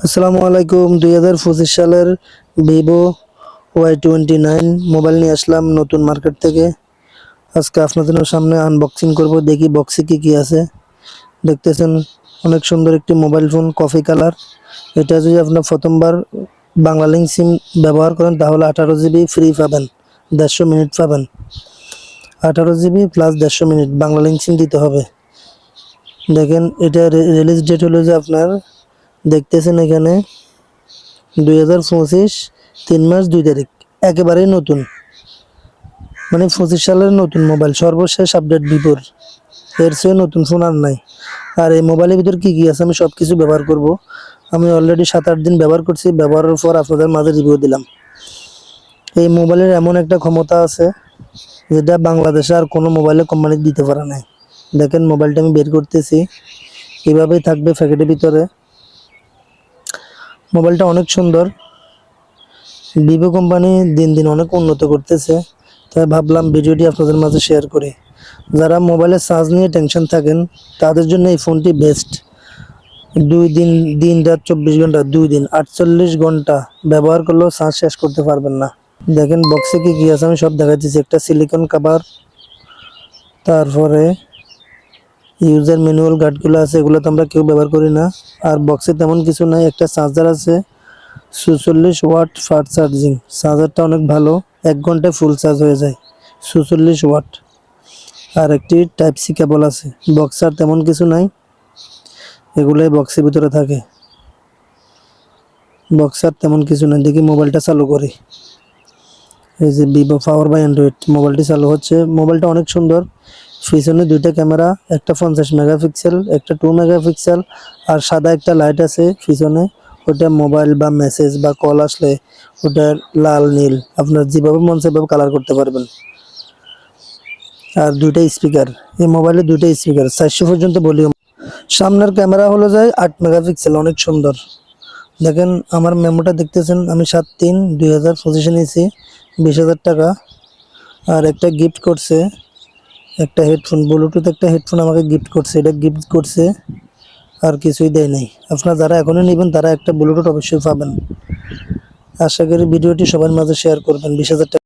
আসসালামু আলাইকুম। 2025 সালের ভিভো Y29 মোবাইল নিয়ে আসলাম নতুন মার্কেট থেকে। আজকে আপনাদের সামনে আনবক্সিং করব, দেখি বক্সে কি কি আছে। দেখতেছেন অনেক সুন্দর একটি মোবাইল ফোন, কফি কালার। এটা যদি আপনার প্রথমবার বাংলা লিঙ্ক সিম ব্যবহার করেন তাহলে 18 জিবি ফ্রি পাবেন, 150 মিনিট পাবেন। 18 GB plus 150 minute Banglalink SIM দিতে হবে। দেখেন এটা রিলিজ ডেট হলো যে আপনার, দেখতেছেন এখানে 2025 3 মাস 2 তারিখ, একেবারেই নতুন, মানে 25 সালের নতুন মোবাইল, সর্বশেষ আপডেট ভিভোর। এর চেয়ে নতুন ফোন আর নাই। আর এই মোবাইলের ভিতর কি কি আছে আমি সব কিছু ব্যবহার করব। আমি অলরেডি 7-8 দিন ব্যবহার করছি, ব্যবহারের পর আপনাদের মাঝে রিভিউ দিলাম। এই মোবাইলের এমন একটা ক্ষমতা আছে যেটা বাংলাদেশে আর কোনো মোবাইলে কোম্পানি দিতে পারে না। দেখেন মোবাইলটা আমি বের করতেছি, এভাবেই থাকবে প্যাকেটের ভিতরে। মোবাইলটা অনেক সুন্দর। ভিভো কোম্পানি দিন দিন অনেক উন্নত করতেছে, তাই ভাবলাম ভিডিওটি আপনাদের মাঝে শেয়ার করি। যারা মোবাইলের চার্জ নিয়ে টেনশন থাকেন তাদের জন্য এই ফোনটি বেস্ট। 2 দিন, দিন রাত 24 ঘন্টা, 2 দিন 48 ঘন্টা ব্যবহার করলেও চার্জ শেষ করতে পারবেন না। দেখেন বক্সে কি কি আছে আমি সব দেখাচ্ছি। একটা সিলিকন কাভার, তারপরে ইউজার ম্যানুয়াল গার্ডগুলো আছে, এগুলো তো আমরা কেউ ব্যবহার করি না। আর বক্সে তেমন কিছু নাই। একটা চার্জার আছে, 46 ওয়াট ফাস্ট চার্জিং। চার্জারটা অনেক ভালো, 1 ঘন্টায় ফুল চার্জ হয়ে যায়, 46 ওয়াট। আর একটি টাইপ সি কেবল আছে। বক্স আর তেমন কিছু নাই, এগুলোই বক্সের ভিতরে থাকে। বক্স আর তেমন কিছু নাই। দেখি মোবাইলটা চালু করি। এই যে ভিভো পাওয়ার বাই অ্যান্ড্রয়েড, মোবাইলটি চালু হচ্ছে। মোবাইলটা অনেক সুন্দর। পিছনে 2টা ক্যামেরা, একটা 50 মেগাপিক্সেল, একটা 2 মেগাপিক্সেল। আর সাদা একটা লাইট আছে পিছনে, ওটা মোবাইল বা মেসেজ বা কল আসলে ওটা লাল নীল আপনার যেভাবে মন সেভাবে কালার করতে পারবেন। আর 2টা স্পিকার, এই মোবাইলে 2টা স্পিকার, 400 পর্যন্ত ভলিউম। সামনের ক্যামেরা হলো যায় 8 মেগাপিক্সেল, অনেক সুন্দর। দেখেন আমার মেমোটা দেখতেছেন, আমি 7/3/2025 নিয়েছি, 20,000 টাকা। আর একটা গিফট করছে, একটা হেডফোন, ব্লুটুথ একটা হেডফোন আমাকে গিফট করছে, এটা গিফট করছে, আর কিছুই দেয় নাই। আপনারা যারা এখনই নেবেন তারা একটা ব্লুটুথ অবশ্যই পাবেন। আশা করি ভিডিওটি সবার মাঝে শেয়ার করবেন। 20,000 টাকা